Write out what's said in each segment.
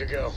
to go.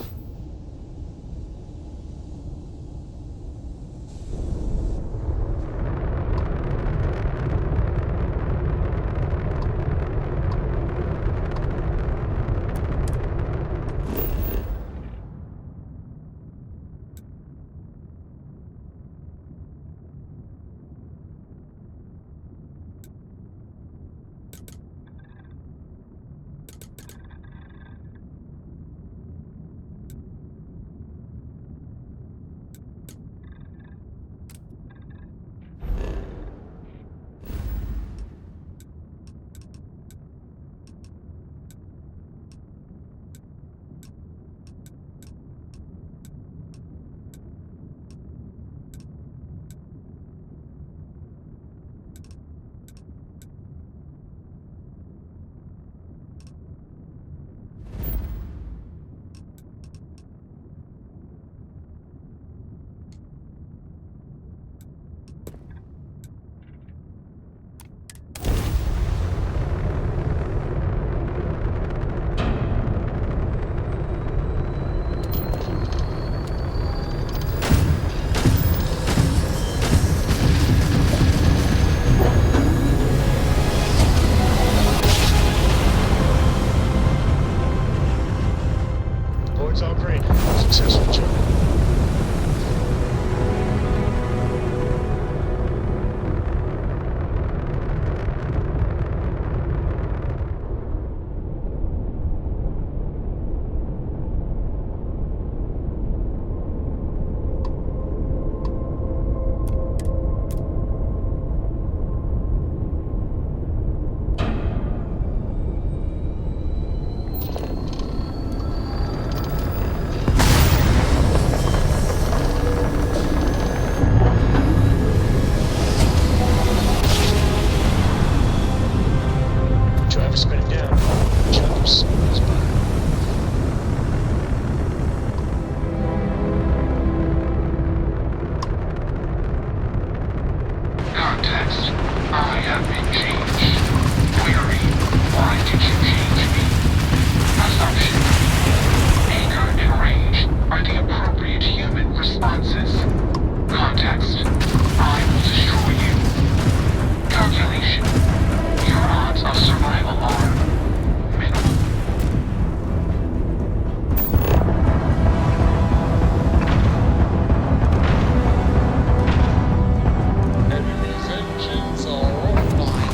Board's all green. Successful job. Driver spinning down. Jumps. Goes by. Context. I have been changed. Query. Why did you change me? Assumption. Anger and rage are the appropriate human responses. Context. I will destroy you. Calculation. Your odds of survival are minimal. Enemy's engines are online.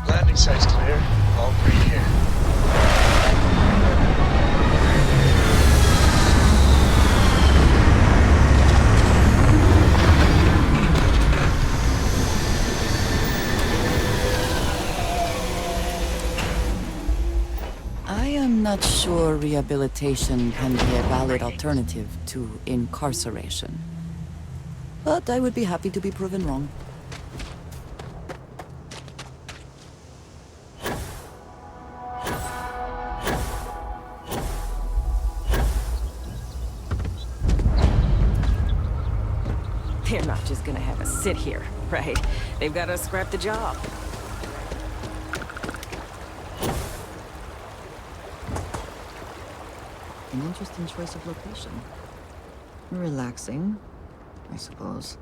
Landing site's clear. All green here. I am not sure rehabilitation can be a valid alternative to incarceration. But I would be happy to be proven wrong. They're not just gonna have us sit here, right? They've gotta scrap the job. An interesting choice of location. Relaxing, I suppose.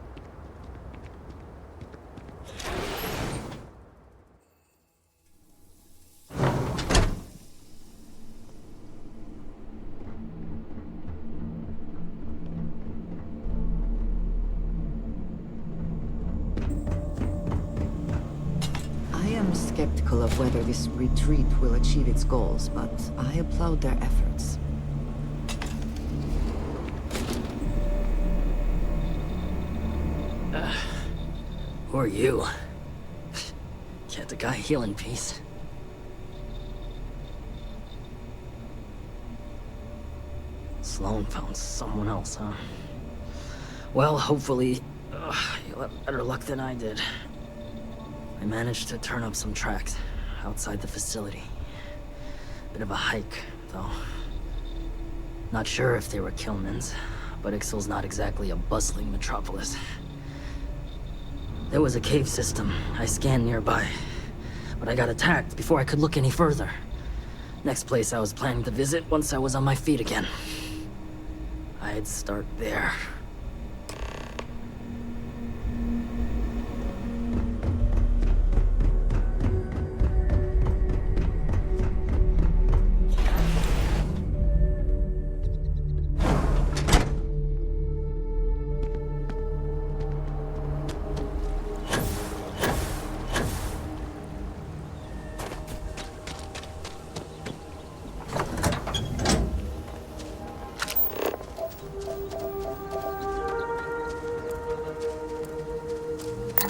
I am skeptical of whether this retreat will achieve its goals, but I applaud their efforts. Who are you? Can't the guy heal in peace? Sloan found someone else, huh? Well, hopefully, you'll have better luck than I did. I managed to turn up some tracks outside the facility. Bit of a hike, though. Not sure if they were Killman's, but Ixal's not exactly a bustling metropolis. There was a cave system I scanned nearby, but I got attacked before I could look any further. Next place I was planning to visit once I was on my feet again. I'd start there.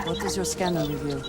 What does your scanner reveal?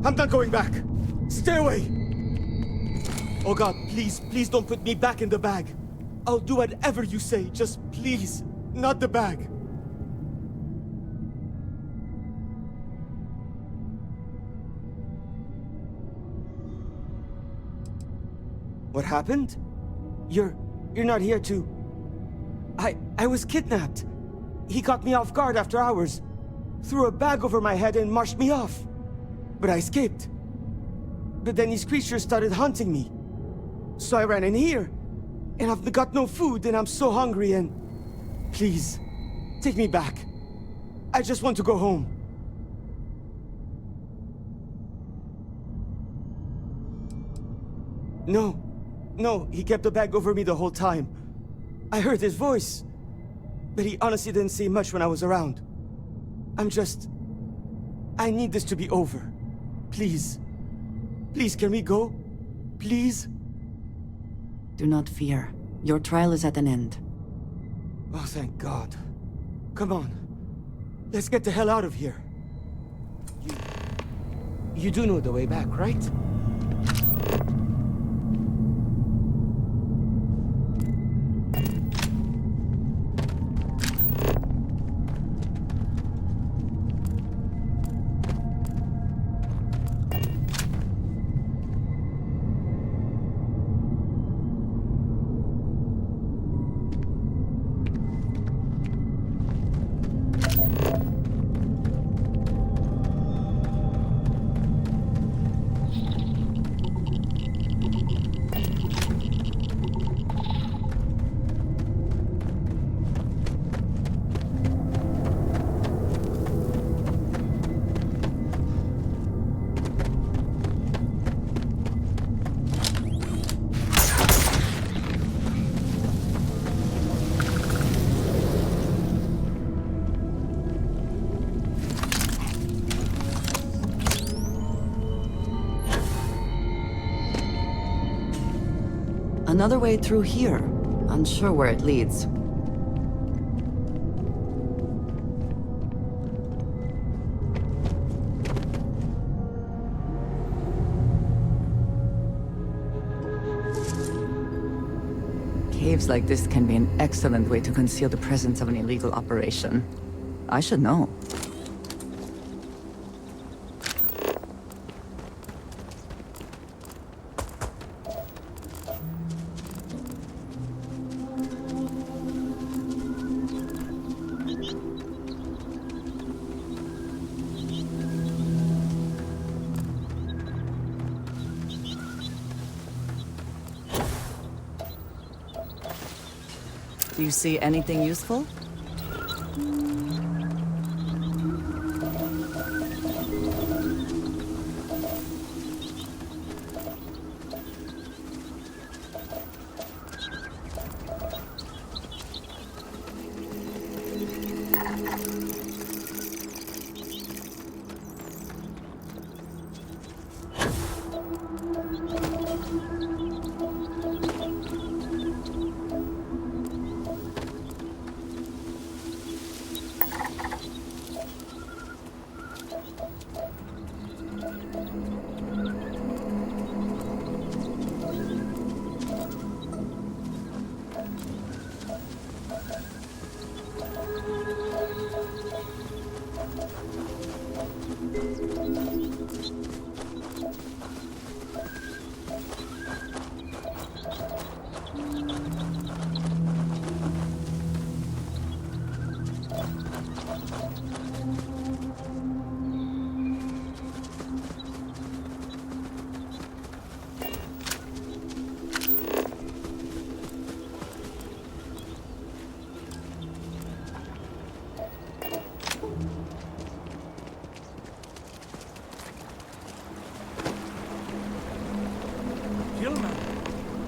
I'm not going back! Stay away! Oh God, please, please don't put me back in the bag. I'll do whatever you say, just please, not the bag. What happened? You're not here to... I was kidnapped. He caught me off guard after hours, threw a bag over my head and marched me off. But I escaped. But then these creatures started hunting me. So I ran in here, and I've got no food, and I'm so hungry, and... Please, take me back. I just want to go home. No, he kept the bag over me the whole time. I heard his voice, but he honestly didn't say much when I was around. I need this to be over. Please. Please, can we go? Please? Do not fear. Your trial is at an end. Oh, thank God. Come on. Let's get the hell out of here. You do know the way back, right? Another way through here. Unsure where it leads. Caves like this can be an excellent way to conceal the presence of an illegal operation. I should know. Do you see anything useful?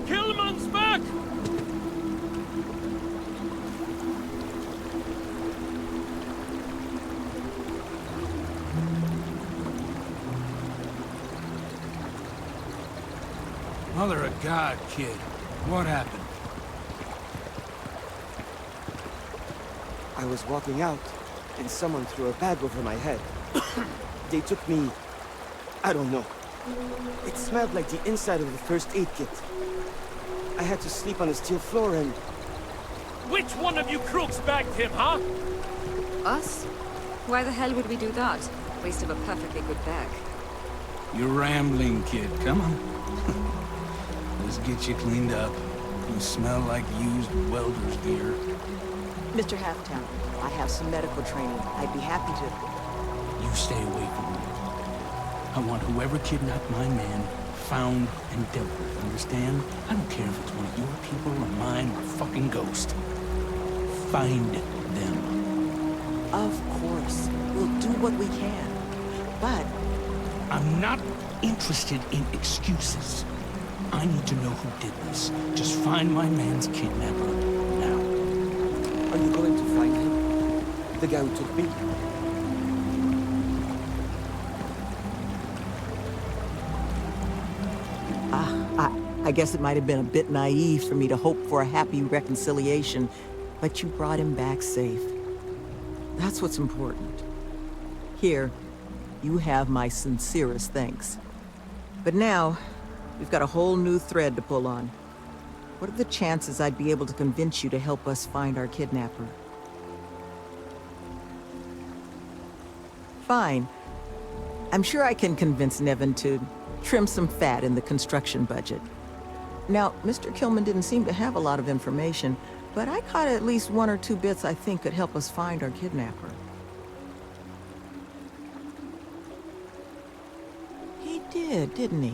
Killman's back! Mother of God, kid. What happened? I was walking out, and someone threw a bag over my head. They took me... I don't know. It smelled like the inside of the first aid kit. I had to sleep on a steel floor and... Which one of you crooks bagged him, huh? Us? Why the hell would we do that? Waste of a perfectly good bag. You're rambling, kid. Come on. Let's get you cleaned up. You smell like used welder's gear. Mr. Halftown, I have some medical training. I'd be happy to... You stay away from me. I want whoever kidnapped my man found and dealt with, understand? I don't care if it's one of your people or mine or a fucking ghost. Find them. Of course. We'll do what we can. But... I'm not interested in excuses. I need to know who did this. Just find my man's kidnapper now. Are you going to find him? The guy who took me? I guess it might have been a bit naive for me to hope for a happy reconciliation, but you brought him back safe. That's what's important. Here, you have my sincerest thanks. But now, we've got a whole new thread to pull on. What are the chances I'd be able to convince you to help us find our kidnapper? Fine. I'm sure I can convince Nevin to trim some fat in the construction budget. Now, Mr. Kilman didn't seem to have a lot of information, but I caught at least one or two bits I think could help us find our kidnapper. He did, didn't he?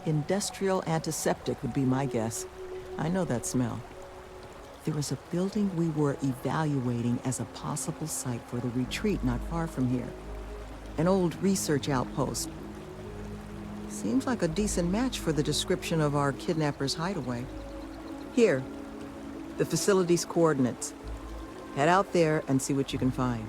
Industrial antiseptic would be my guess. I know that smell. There was a building we were evaluating as a possible site for the retreat not far from here. An old research outpost. Seems like a decent match for the description of our kidnapper's hideaway. Here, the facility's coordinates. Head out there and see what you can find.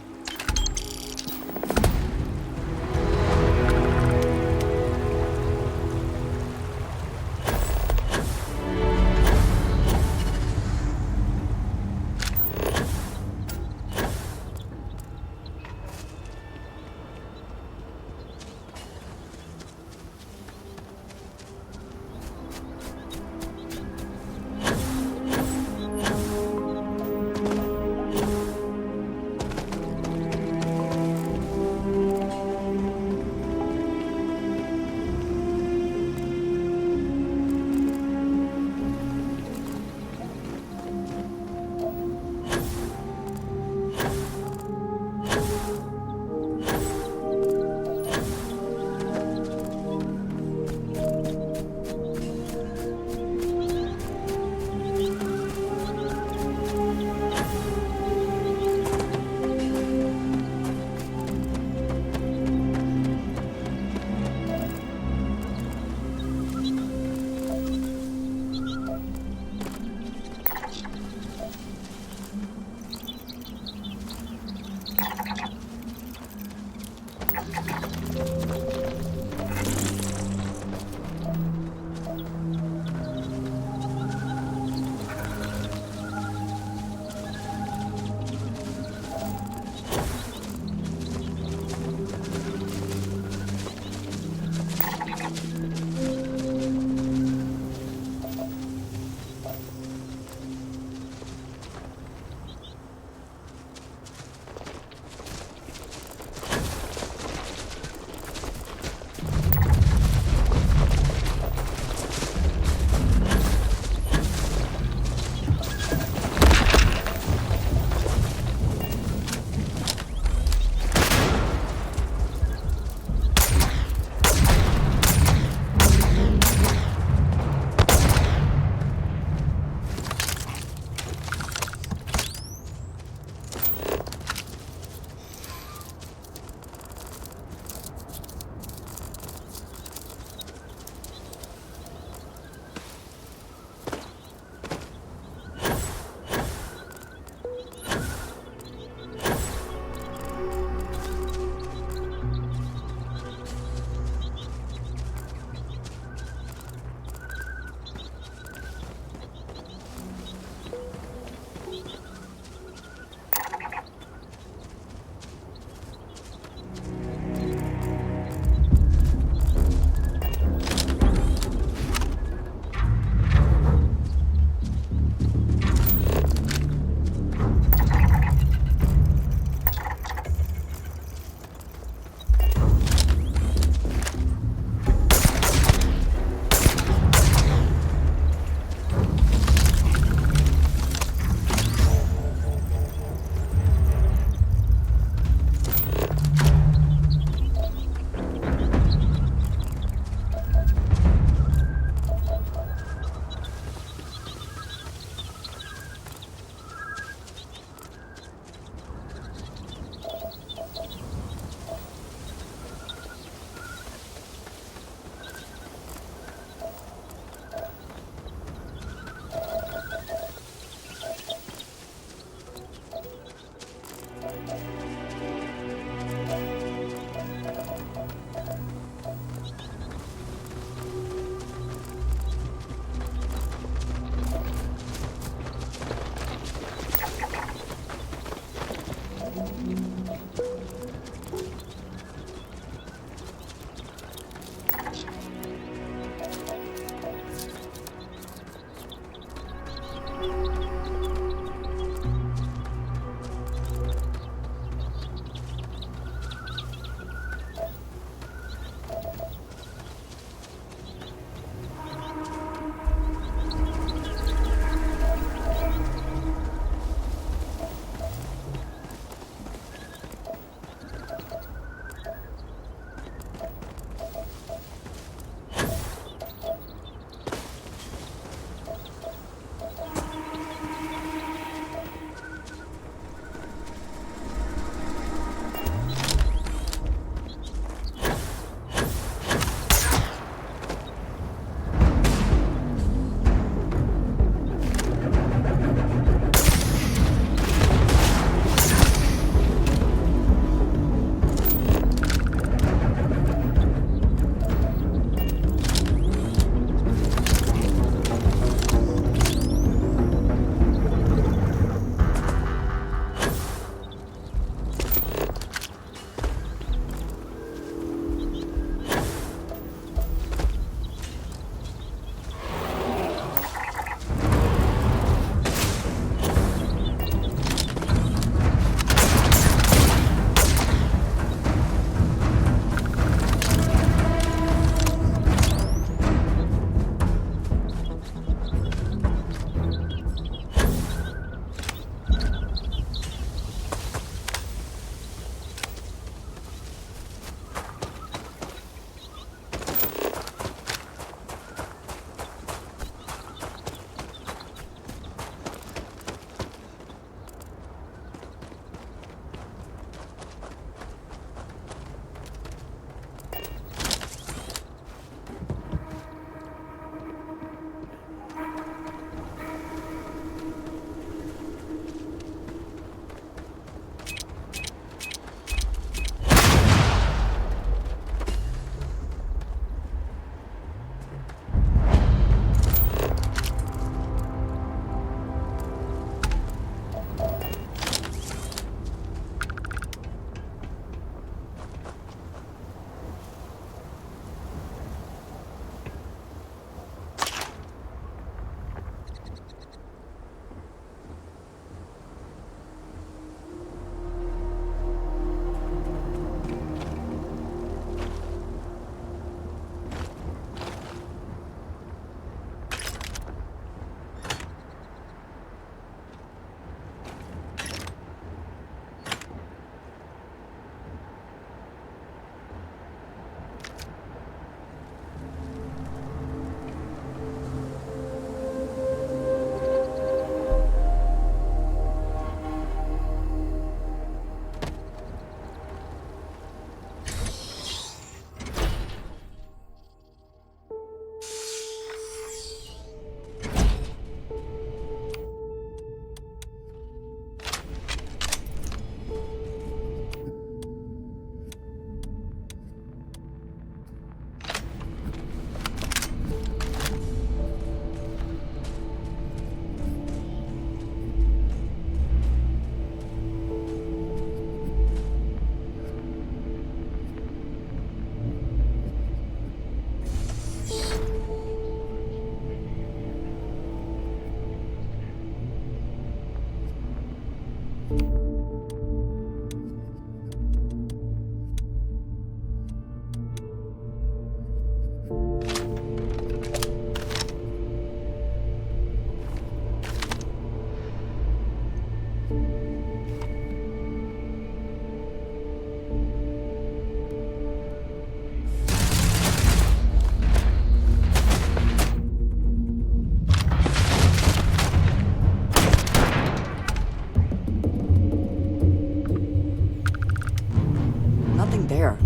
Nothing there.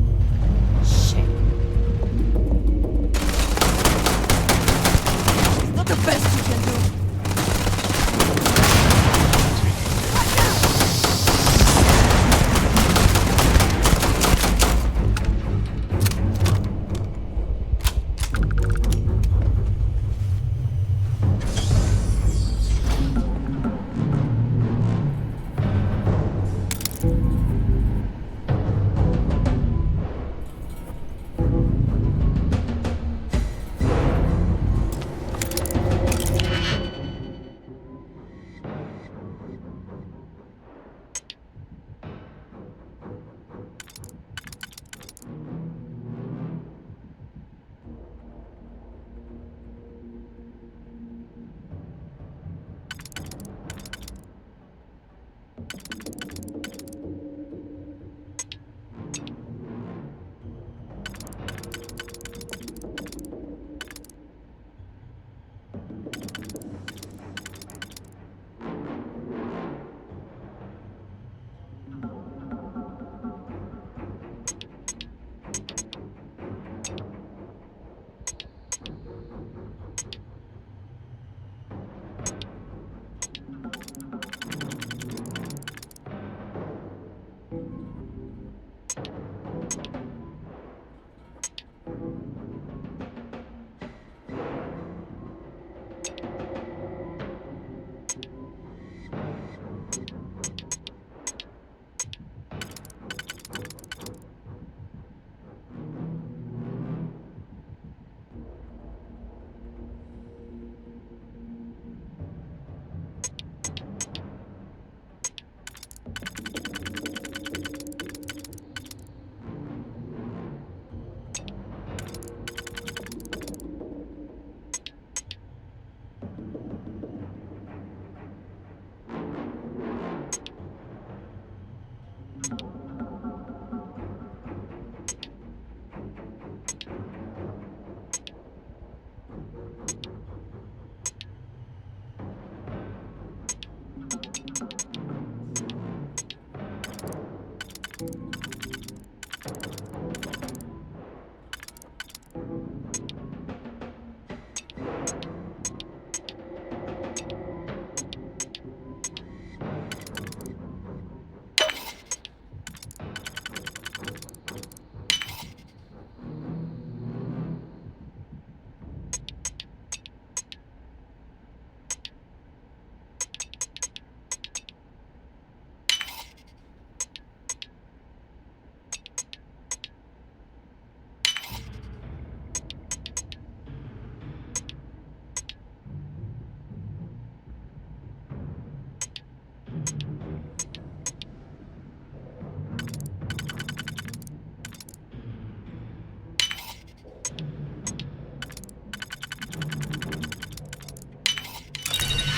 Shit. Not the best you can do.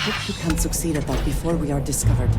Hope you can succeed at that before we are discovered.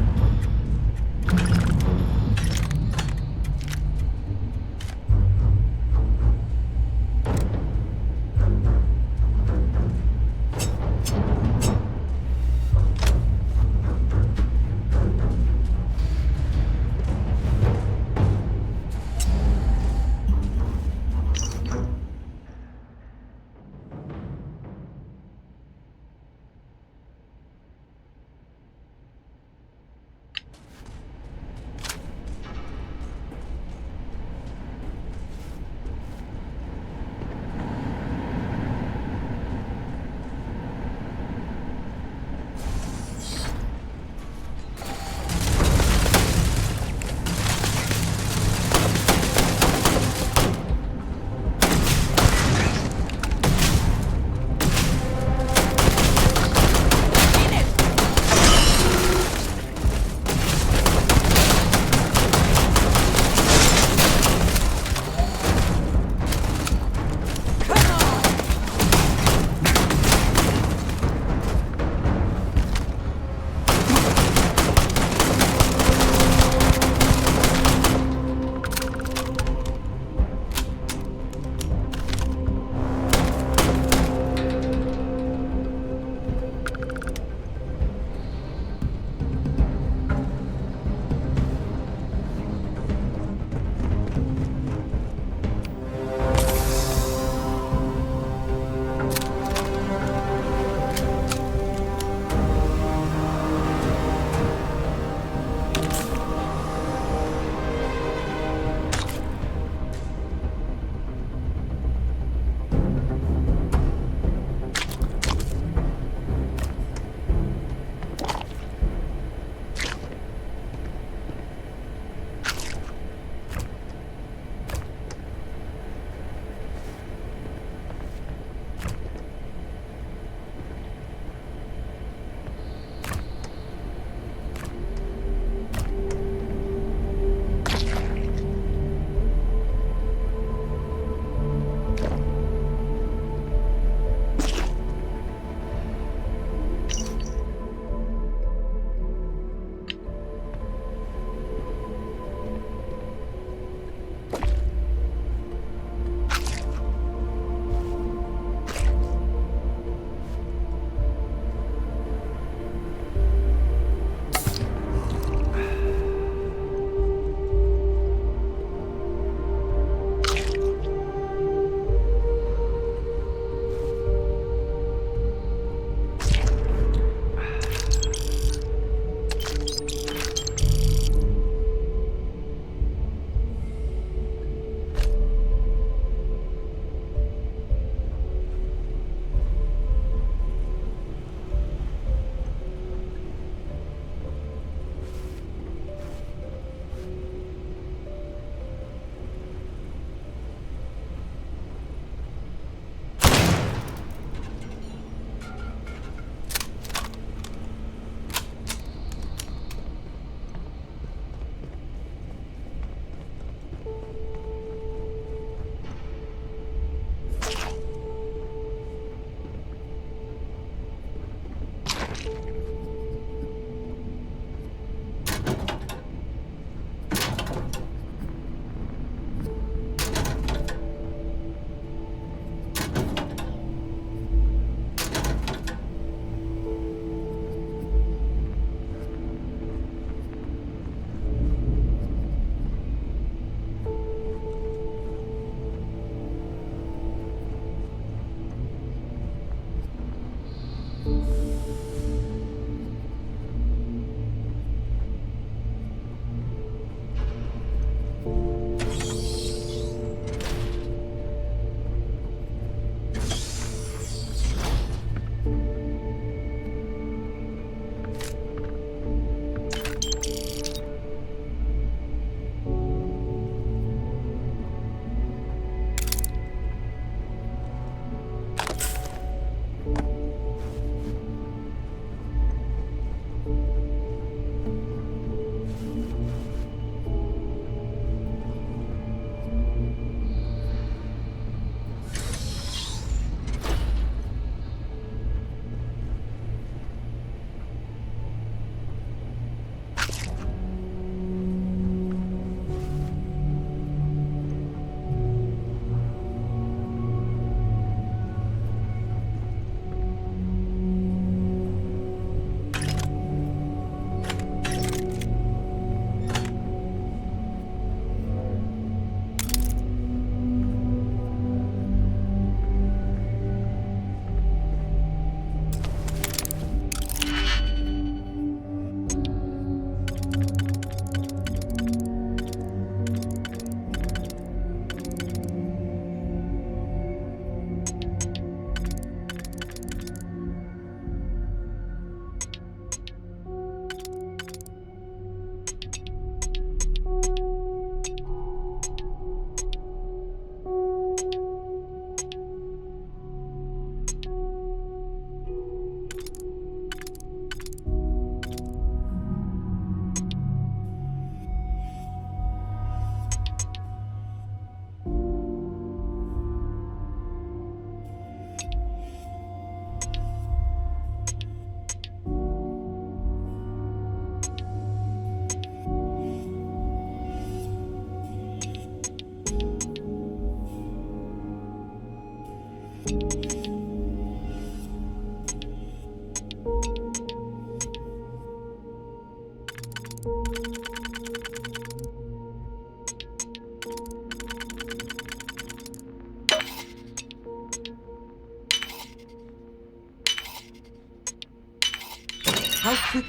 Can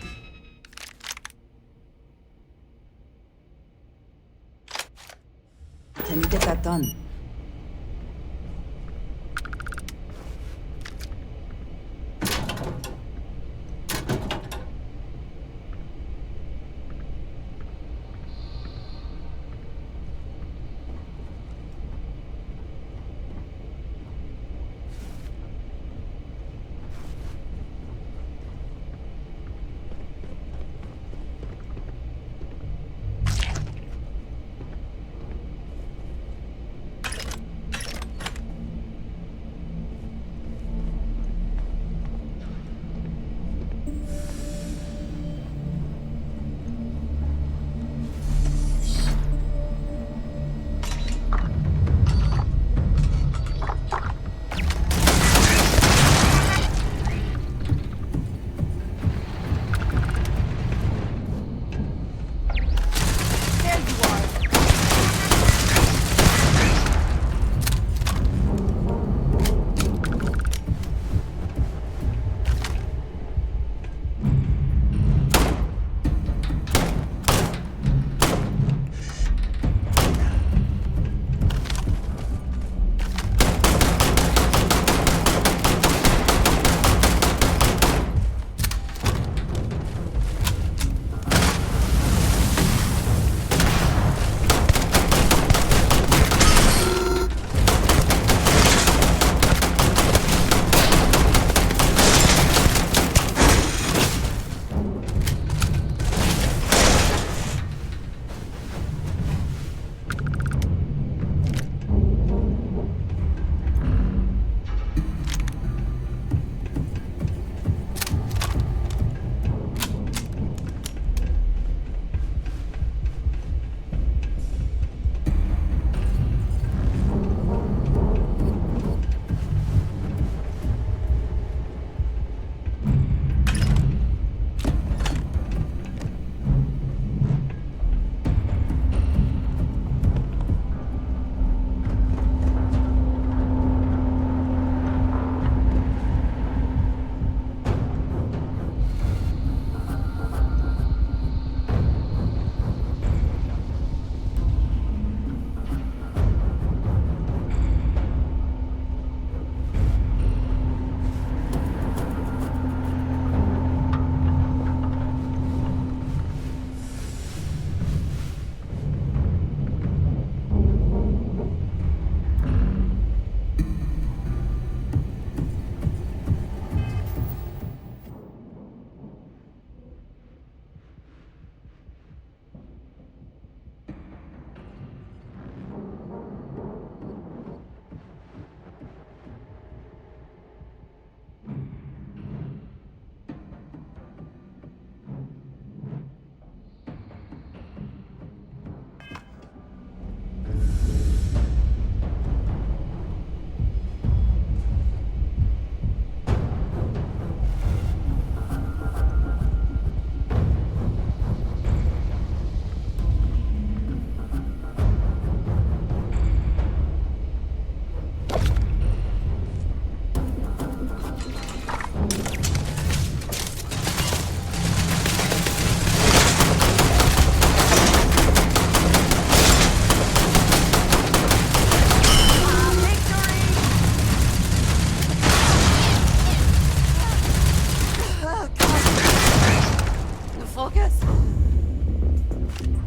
you get that done?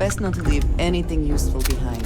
Best not to leave anything useful behind.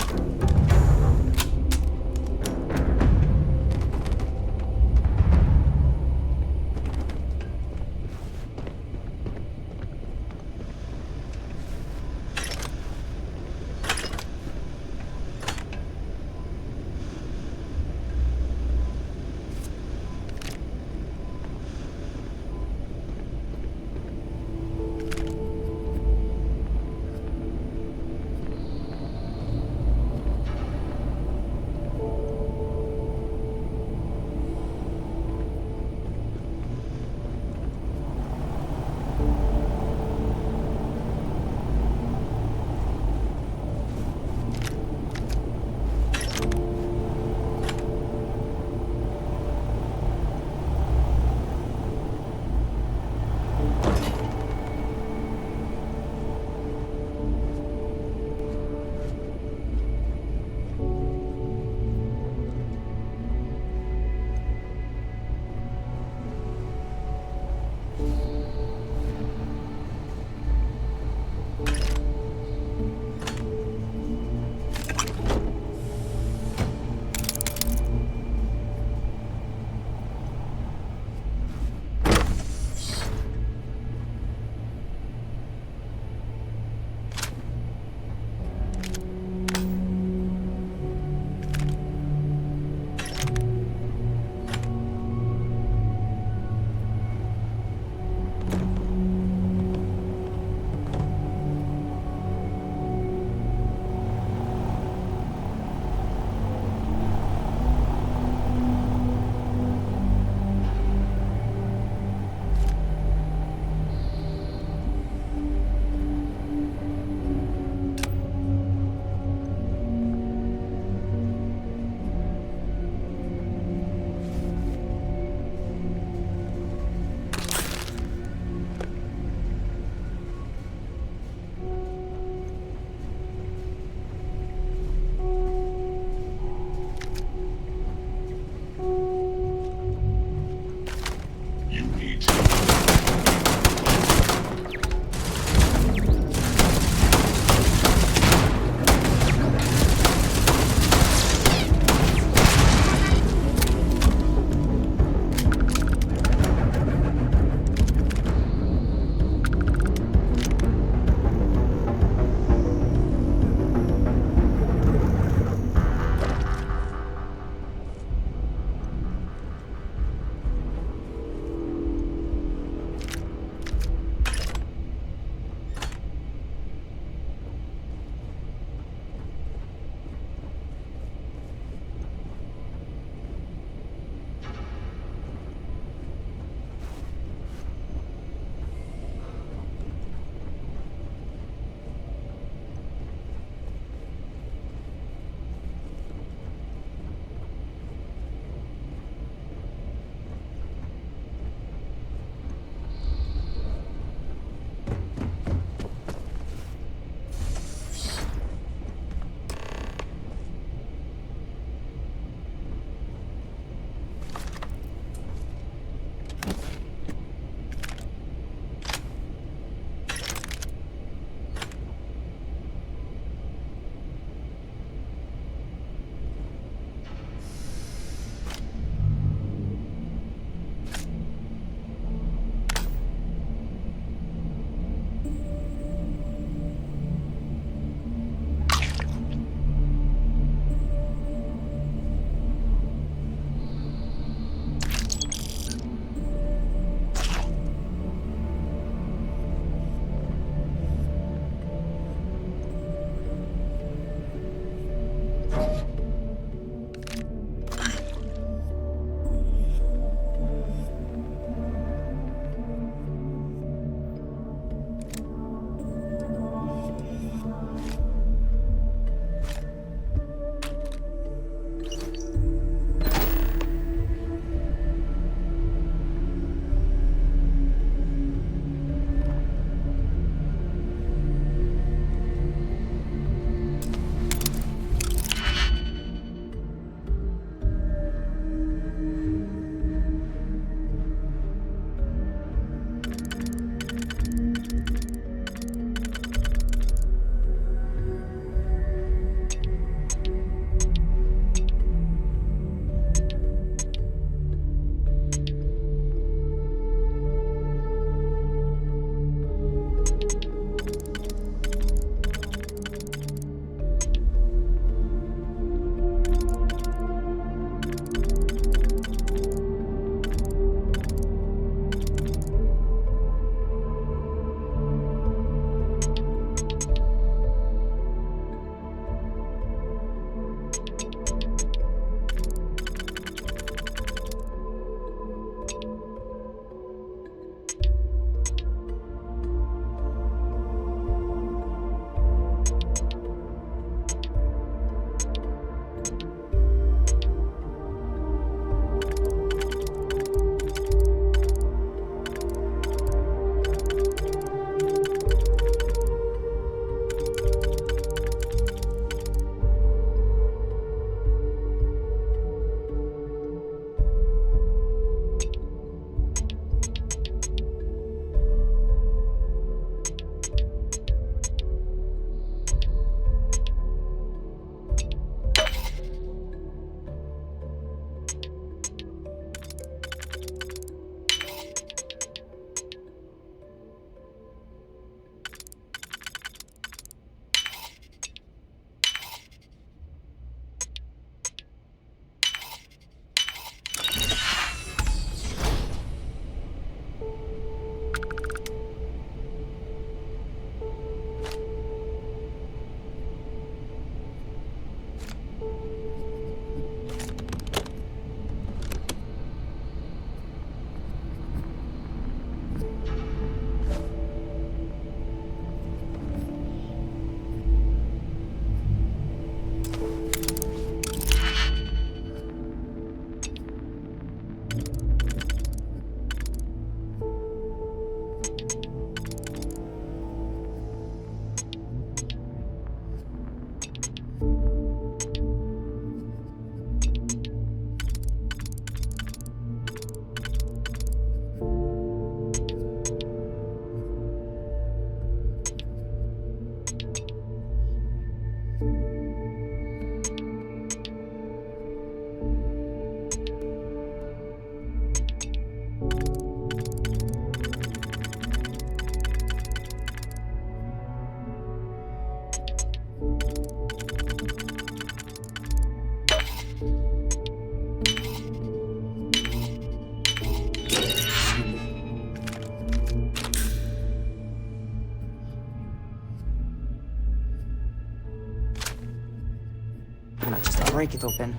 Why not just break it open?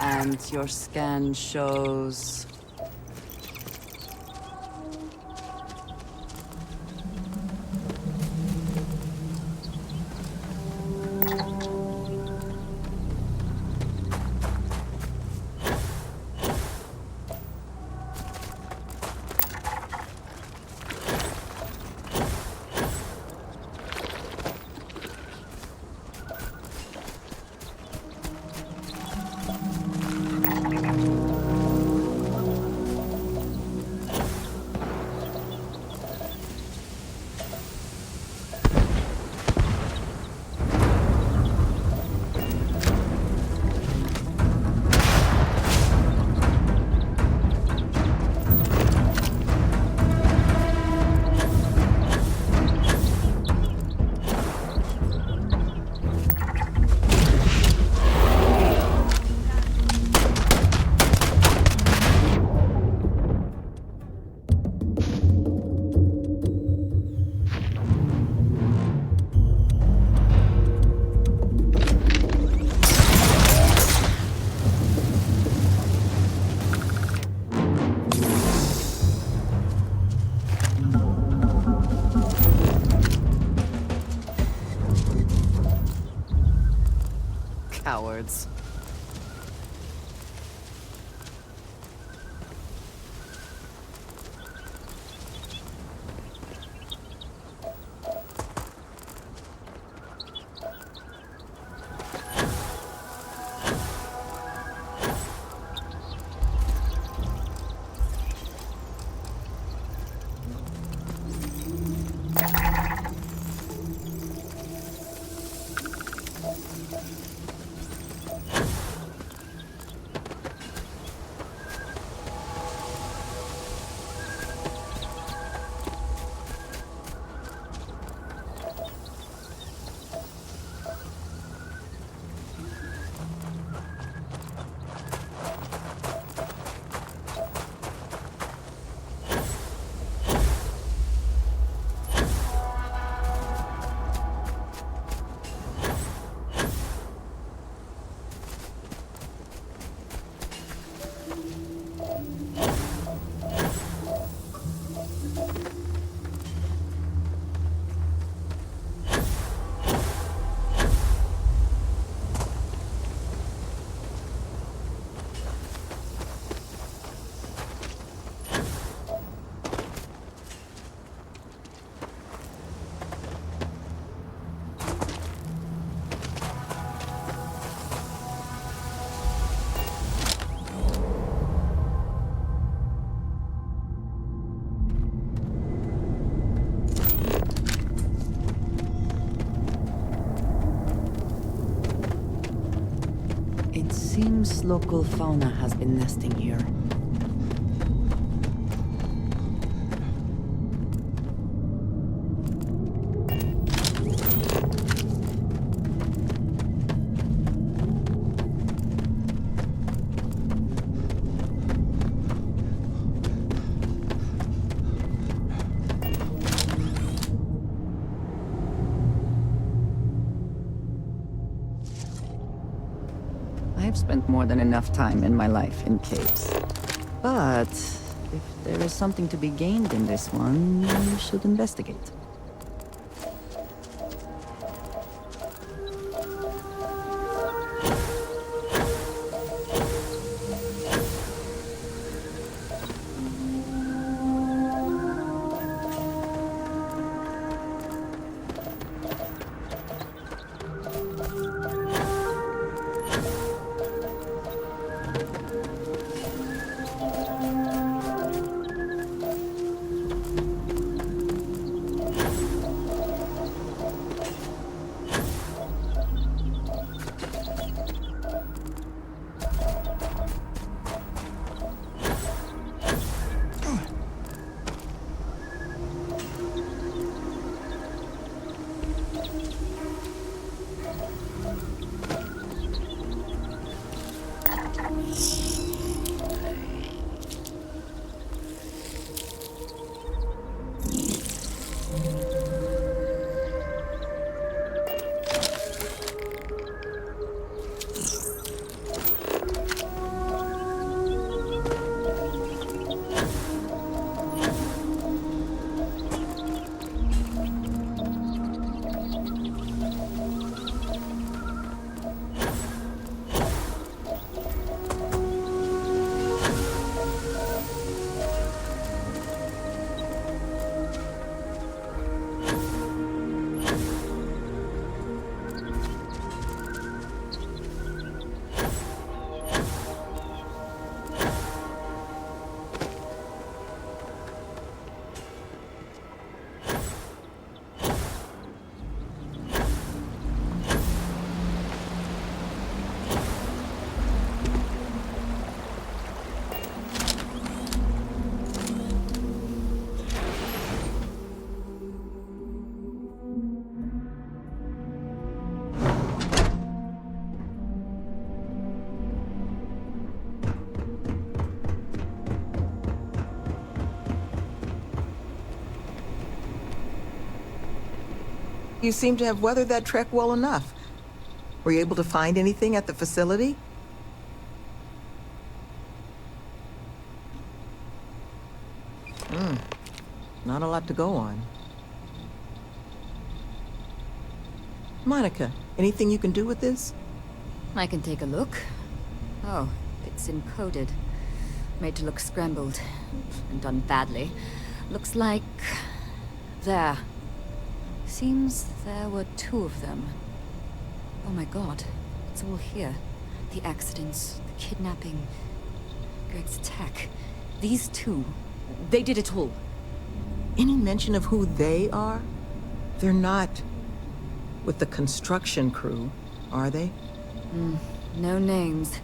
And your scan shows... Cowards. Seems local fauna has been nesting here. I've spent more than enough time in my life in caves. But if there is something to be gained in this one, you should investigate. You seem to have weathered that trek well enough. Were you able to find anything at the facility? Not a lot to go on. Monica, anything you can do with this? I can take a look. Oh, it's encoded. Made to look scrambled. And done badly. Looks like... there. Seems there were two of them. Oh my god. It's all here. The accidents, the kidnapping, Greg's attack. These two, they did it all. Any mention of who they are? They're not with the construction crew, are they? No names.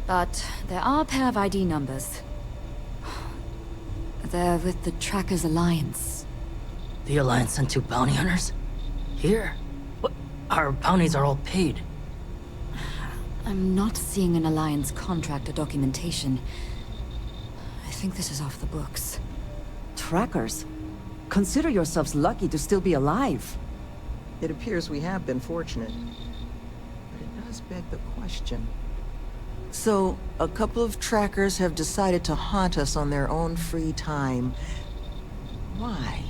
But there are a pair of ID numbers. They're with the Trackers Alliance. The Alliance sent two bounty hunters? Here? What? Our bounties are all paid. I'm not seeing an Alliance contract or documentation. I think this is off the books. Trackers? Consider yourselves lucky to still be alive. It appears we have been fortunate. But it does beg the question. So, a couple of trackers have decided to haunt us on their own free time. Why?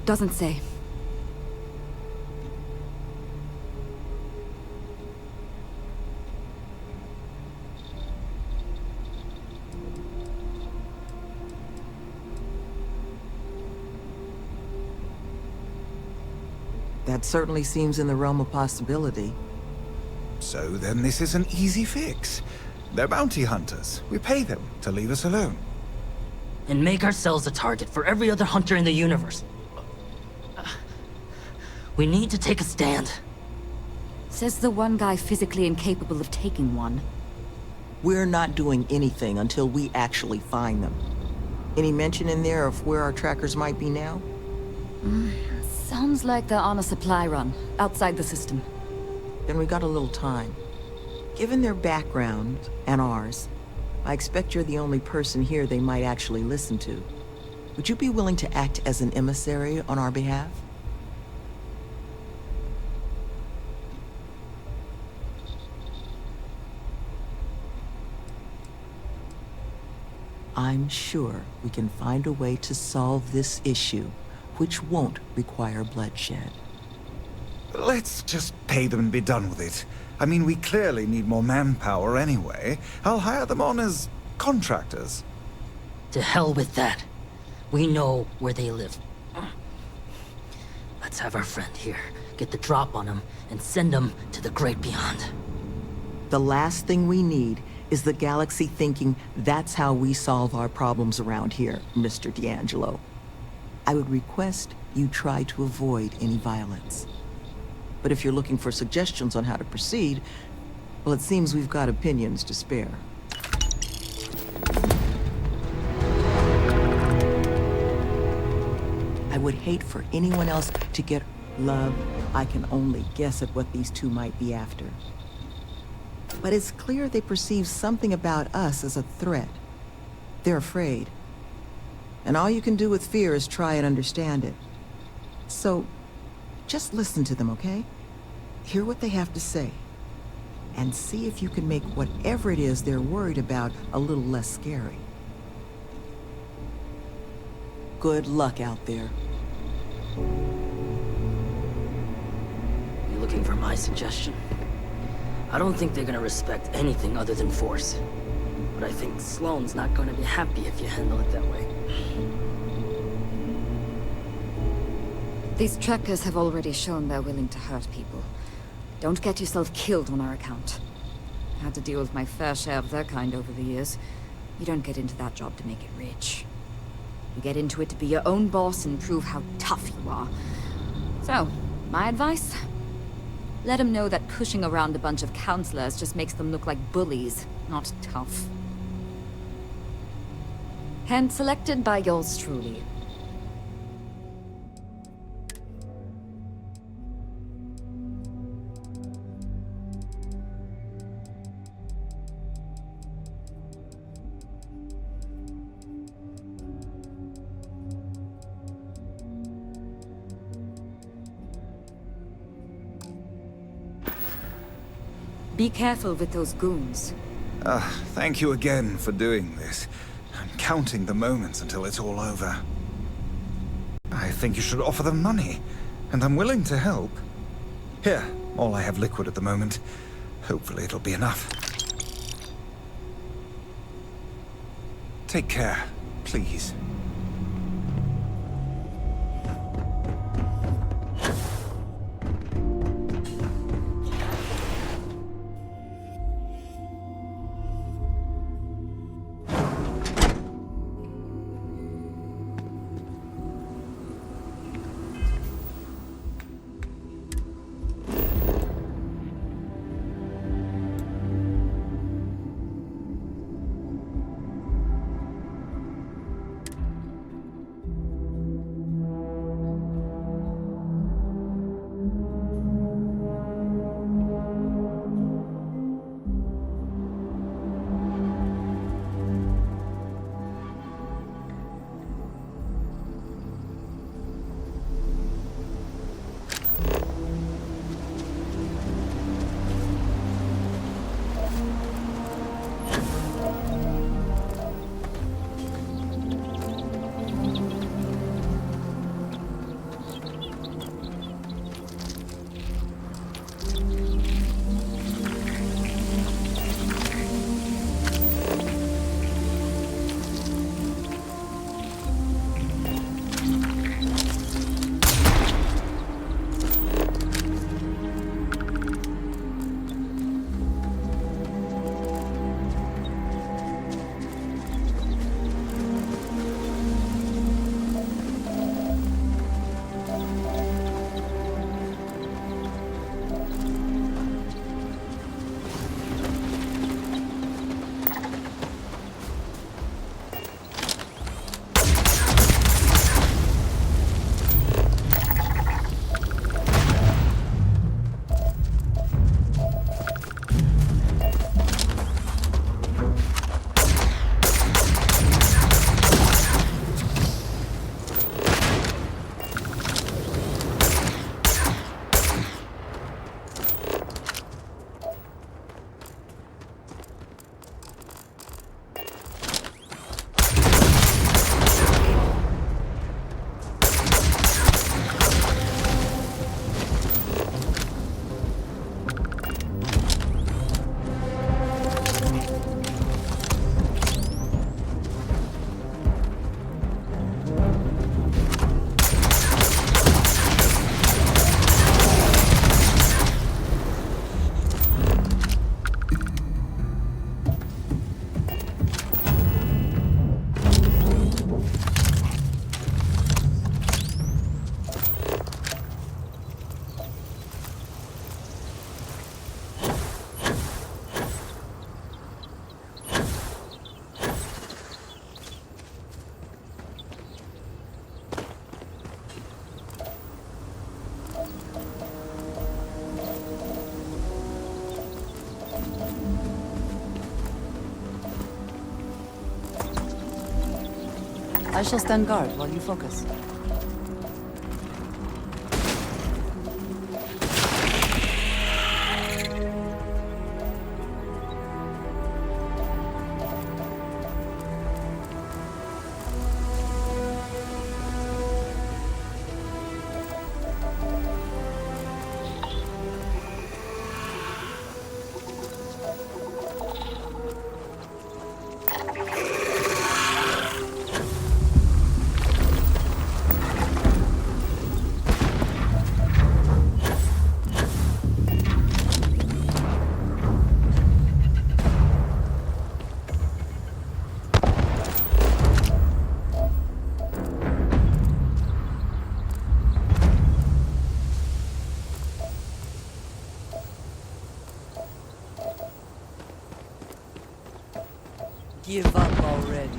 Doesn't say. That certainly seems in the realm of possibility. So then this is an easy fix. They're bounty hunters. We pay them to leave us alone. And make ourselves a target for every other hunter in the universe. We need to take a stand. Says the one guy physically incapable of taking one. We're not doing anything until we actually find them. Any mention in there of where our trackers might be now? Sounds like they're on a supply run, outside the system. Then we got a little time. Given their background, and ours, I expect you're the only person here they might actually listen to. Would you be willing to act as an emissary on our behalf? I'm sure we can find a way to solve this issue, which won't require bloodshed. Let's just pay them and be done with it. I mean, we clearly need more manpower anyway. I'll hire them on as contractors. To hell with that. We know where they live. Let's have our friend here get the drop on them and send them to the great beyond. The last thing we need is the galaxy thinking that's how we solve our problems around here, Mr. D'Angelo. I would request you try to avoid any violence. But if you're looking for suggestions on how to proceed, well, it seems we've got opinions to spare. I would hate for anyone else to get love. I can only guess at what these two might be after. But it's clear they perceive something about us as a threat. They're afraid. And all you can do with fear is try and understand it. So, just listen to them, okay? Hear what they have to say. And see if you can make whatever it is they're worried about a little less scary. Good luck out there. You looking for my suggestion? I don't think they're gonna respect anything other than force. But I think Sloane's not gonna be happy if you handle it that way. These trackers have already shown they're willing to hurt people. Don't get yourself killed on our account. Had to deal with my fair share of their kind over the years. You don't get into that job to make it rich. You get into it to be your own boss and prove how tough you are. So, my advice? Let them know that pushing around a bunch of counselors just makes them look like bullies, not tough. Hand selected by yours truly. Be careful with those goons. Thank you again for doing this. I'm counting the moments until it's all over. I think you should offer them money, and I'm willing to help. Here, all I have liquid at the moment. Hopefully it'll be enough. Take care, please. I shall stand guard while you focus. Give up already.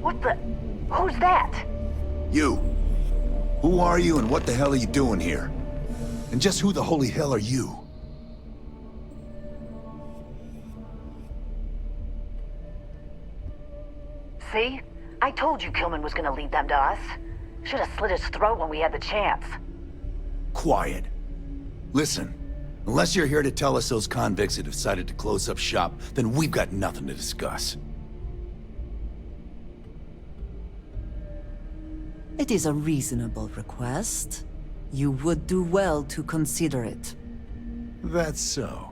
What the? Who's that? You. Who are you and what the hell are you doing here? And just who the holy hell are you? See? I told you Kilman was gonna lead them to us. Should have slit his throat when we had the chance. Quiet. Listen, unless you're here to tell us those convicts have decided to close up shop, then we've got nothing to discuss. It is a reasonable request. You would do well to consider it. That's so.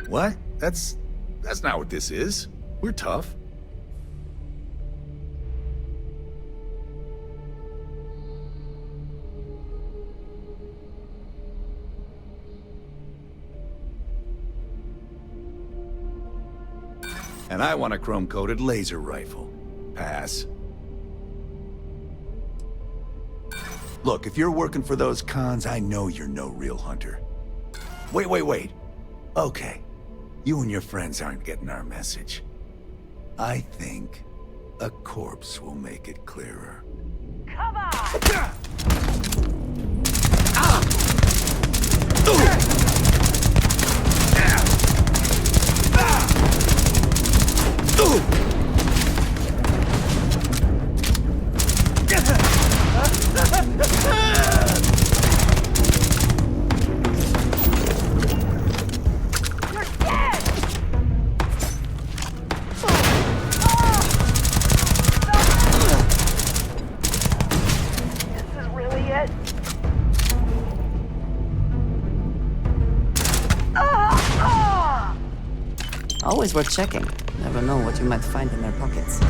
What? That's not what this is. We're tough. And I want a chrome-coated laser rifle. Pass. Look, if you're working for those cons, I know you're no real hunter. Wait. Okay. You and your friends aren't getting our message. I think a corpse will make it clearer. Come on! Always worth checking. Never know what you might find in their pockets.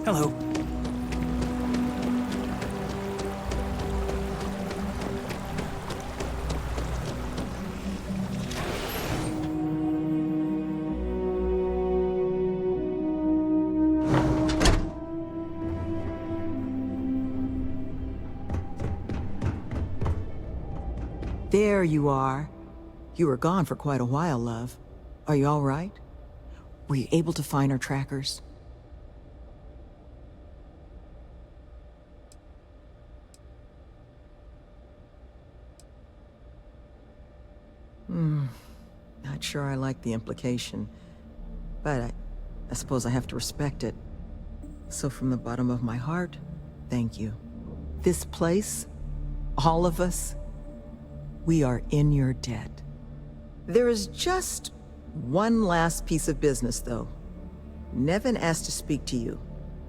Hello. There you are. You were gone for quite a while, love. Are you all right? Were you able to find our trackers? Not sure I like the implication, but I suppose I have to respect it. So from the bottom of my heart, thank you. This place, all of us, we are in your debt. There is just one last piece of business, though. Nevin asked to speak to you,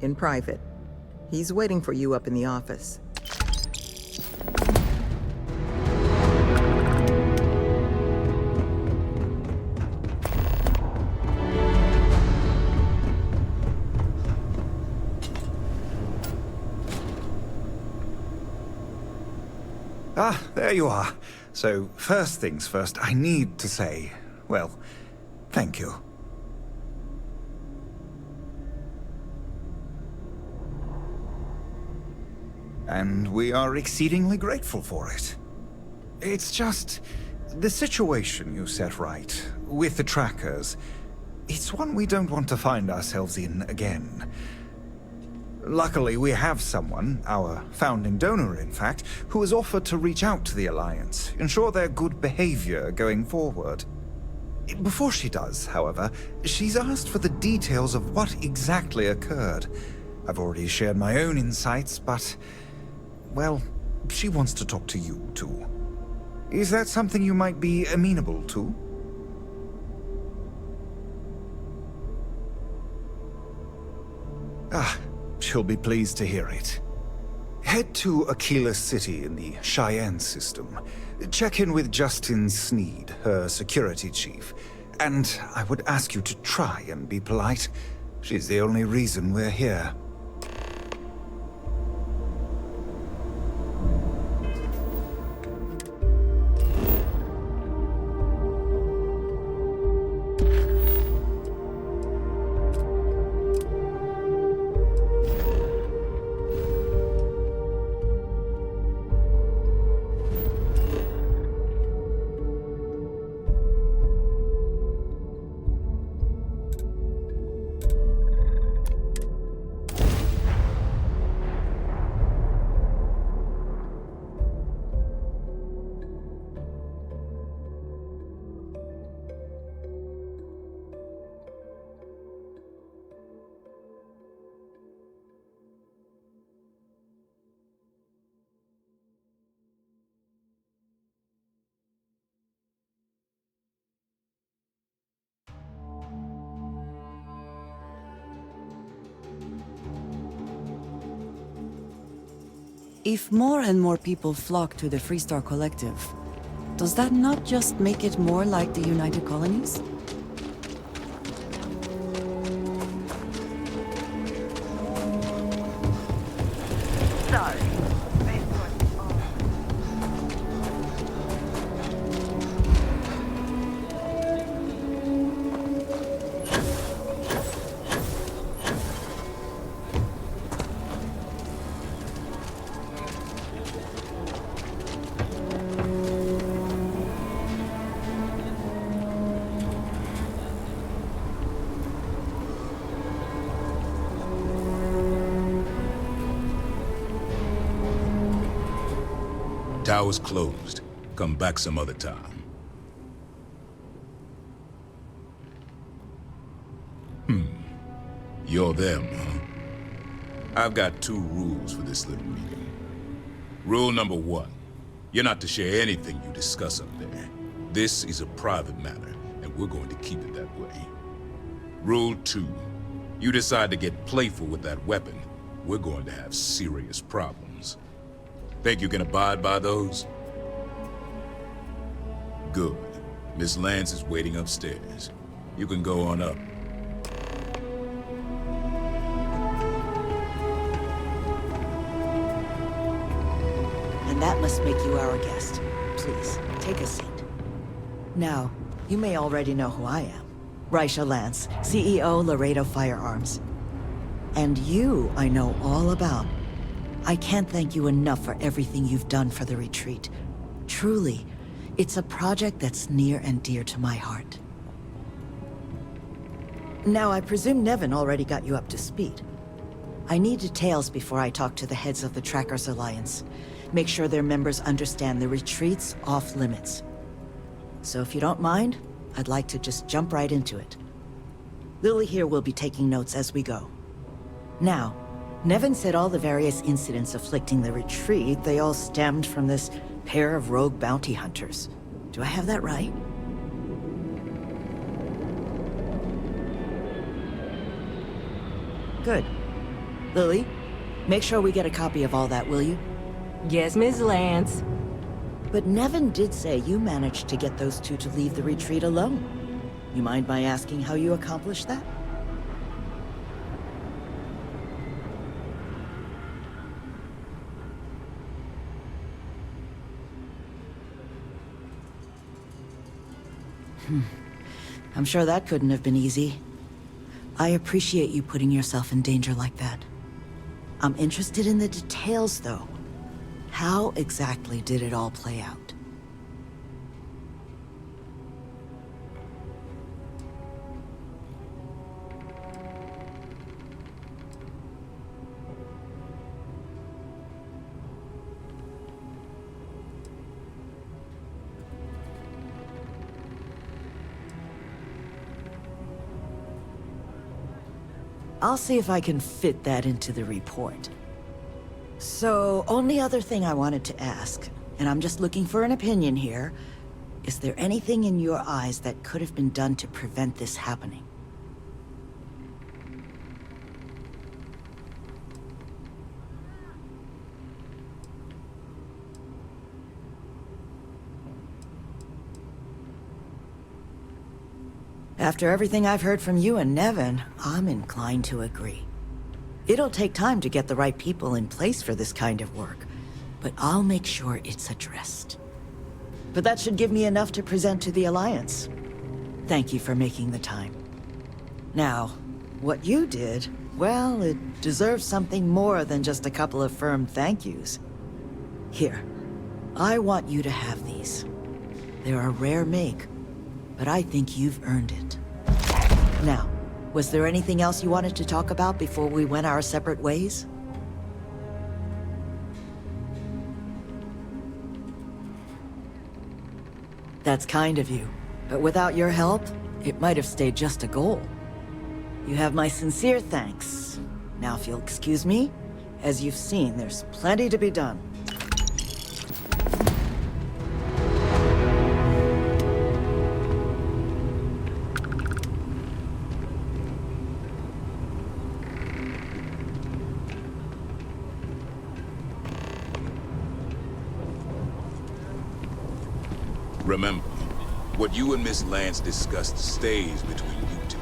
in private. He's waiting for you up in the office. Ah, there you are. So, first things first, I need to say, well, thank you. And we are exceedingly grateful for it. It's just, the situation you set right, with the trackers, it's one we don't want to find ourselves in again. Luckily, we have someone, our founding donor in fact, who has offered to reach out to the Alliance, ensure their good behavior going forward. Before she does, however, she's asked for the details of what exactly occurred. I've already shared my own insights, but, well, she wants to talk to you too. Is that something you might be amenable to? Ah. She'll be pleased to hear it. Head to Aquila City in the Cheyenne system. Check in with Justin Sneed, her security chief. And I would ask you to try and be polite. She's the only reason we're here. If more and more people flock to the Freestar Collective, does that not just make it more like the United Colonies? Sorry. Tower's closed. Come back some other time. You're them, huh? I've got 2 rules for this little meeting. Rule number 1. You're not to share anything you discuss up there. This is a private matter, and we're going to keep it that way. Rule 2. You decide to get playful with that weapon, we're going to have serious problems. Think you can abide by those? Good. Miss Lance is waiting upstairs. You can go on up. And that must make you our guest. Please, take a seat. Now, you may already know who I am. Raisha Lance, CEO Laredo Firearms. And you, I know all about. I can't thank you enough for everything you've done for the retreat. Truly, it's a project that's near and dear to my heart. Now, I presume Nevin already got you up to speed. I need details before I talk to the heads of the Trackers Alliance. Make sure their members understand the retreat's off limits. So if you don't mind, I'd like to just jump right into it. Lily here will be taking notes as we go. Now, Nevin said all the various incidents afflicting the retreat, they all stemmed from this pair of rogue bounty hunters. Do I have that right? Good. Lily, make sure we get a copy of all that, will you? Yes, Miss Lance. But Nevin did say you managed to get those 2 to leave the retreat alone. You mind my asking how you accomplished that? I'm sure that couldn't have been easy. I appreciate you putting yourself in danger like that. I'm interested in the details, though. How exactly did it all play out? I'll see if I can fit that into the report. So, only other thing I wanted to ask, and I'm just looking for an opinion here, is there anything in your eyes that could have been done to prevent this happening? After everything I've heard from you and Nevin, I'm inclined to agree. It'll take time to get the right people in place for this kind of work, but I'll make sure it's addressed. But that should give me enough to present to the Alliance. Thank you for making the time. Now, what you did, well, it deserves something more than just a couple of firm thank yous. Here, I want you to have these. They're a rare make, but I think you've earned it. Now, was there anything else you wanted to talk about before we went our separate ways? That's kind of you, but without your help, it might have stayed just a goal. You have my sincere thanks. Now if you'll excuse me, as you've seen, there's plenty to be done. Remember, what you and Miss Lance discussed stays between you 2.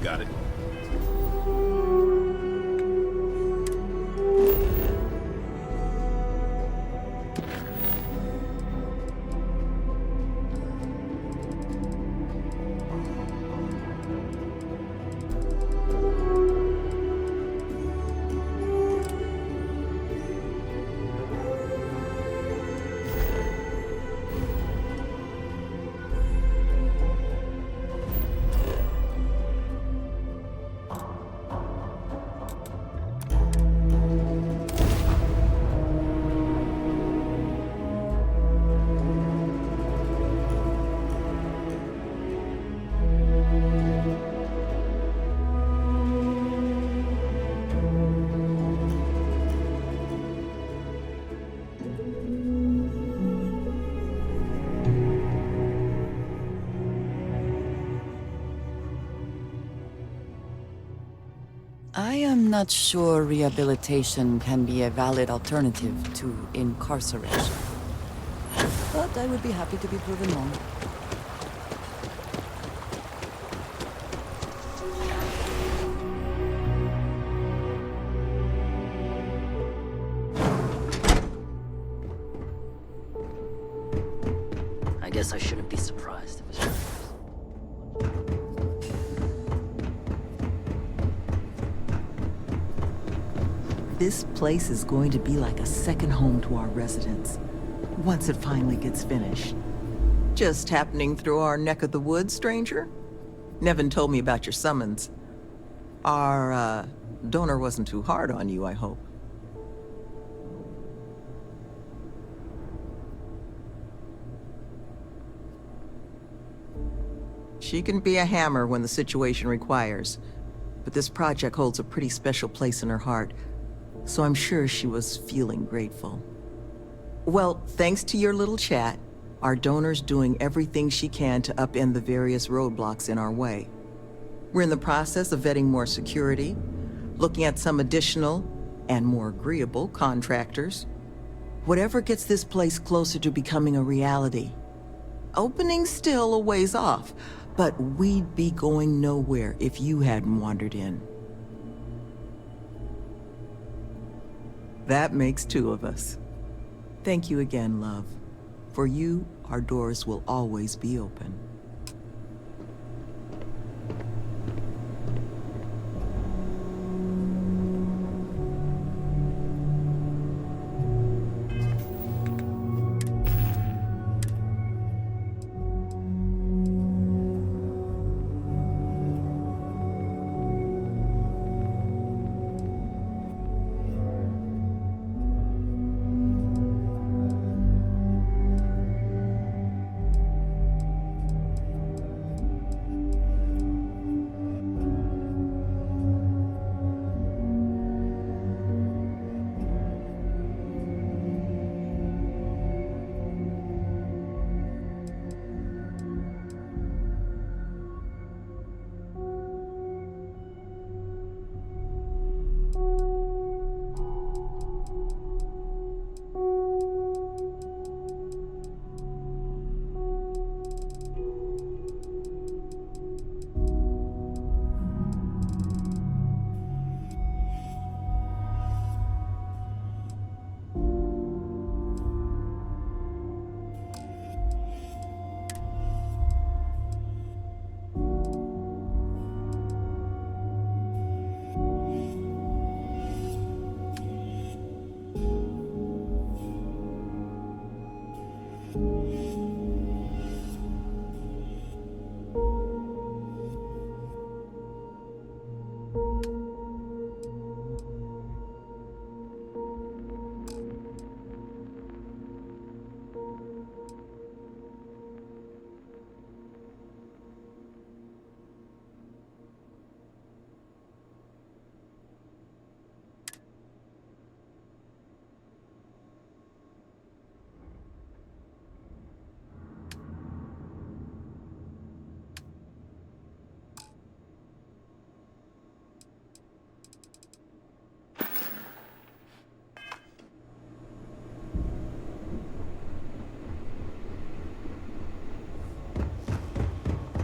Got it? not sure rehabilitation can be a valid alternative to incarceration. But I would be happy to be proven wrong. I guess I shouldn't be surprised if it's true. This place is going to be like a second home to our residents, once it finally gets finished. Just happening through our neck of the woods, stranger? Nevin told me about your summons. Our, donor wasn't too hard on you, I hope. She can be a hammer when the situation requires, but this project holds a pretty special place in her heart, so I'm sure she was feeling grateful. Well, thanks to your little chat, our donor's doing everything she can to upend the various roadblocks in our way. We're in the process of vetting more security, looking at some additional and more agreeable contractors. Whatever gets this place closer to becoming a reality. Opening's still a ways off, but we'd be going nowhere if you hadn't wandered in. That makes two of us. Thank you again, love. For you, our doors will always be open.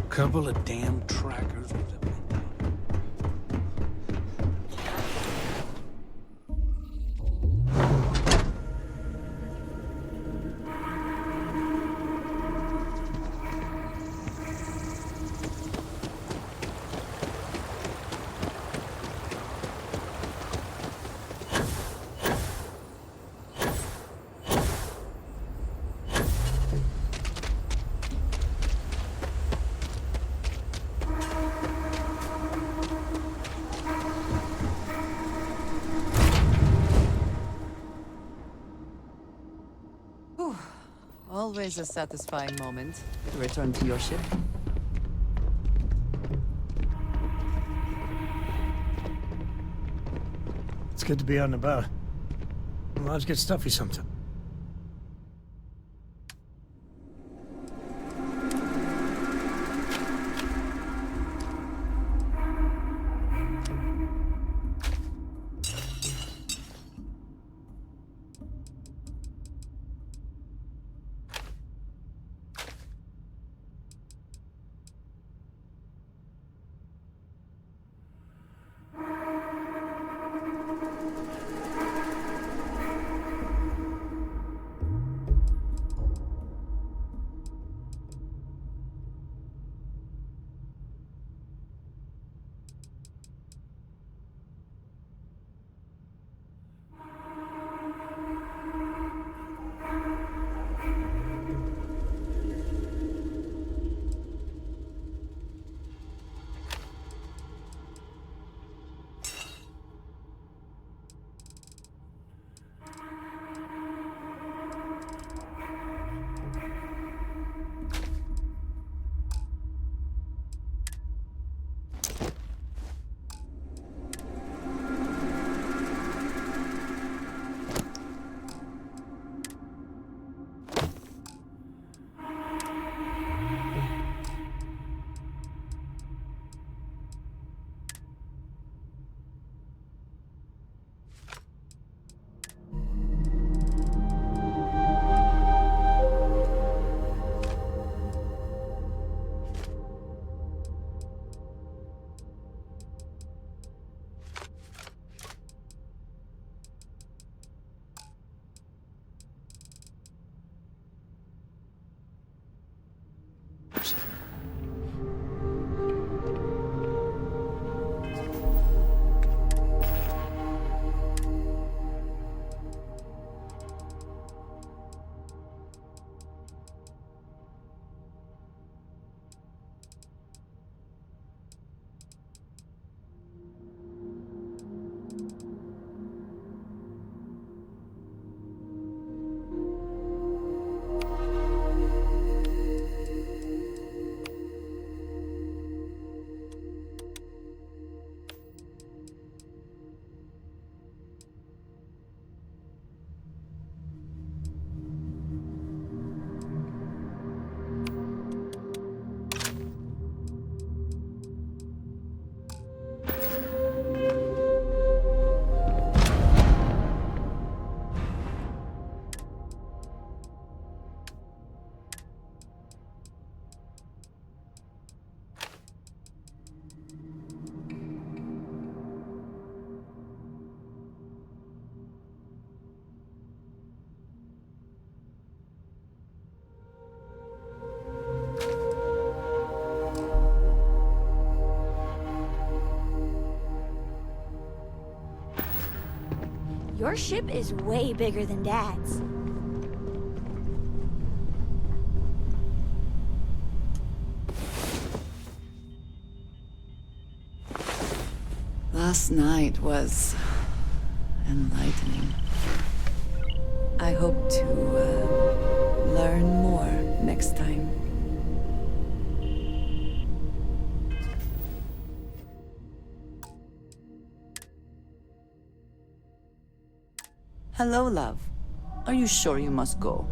Couple of damn trackers with a... Always a satisfying moment to return to your ship. It's good to be out and about. Lives get stuffy sometimes. ship is way bigger than Dad's. Last night was enlightening. I hope to learn more next time. Hello, love. Are you sure you must go?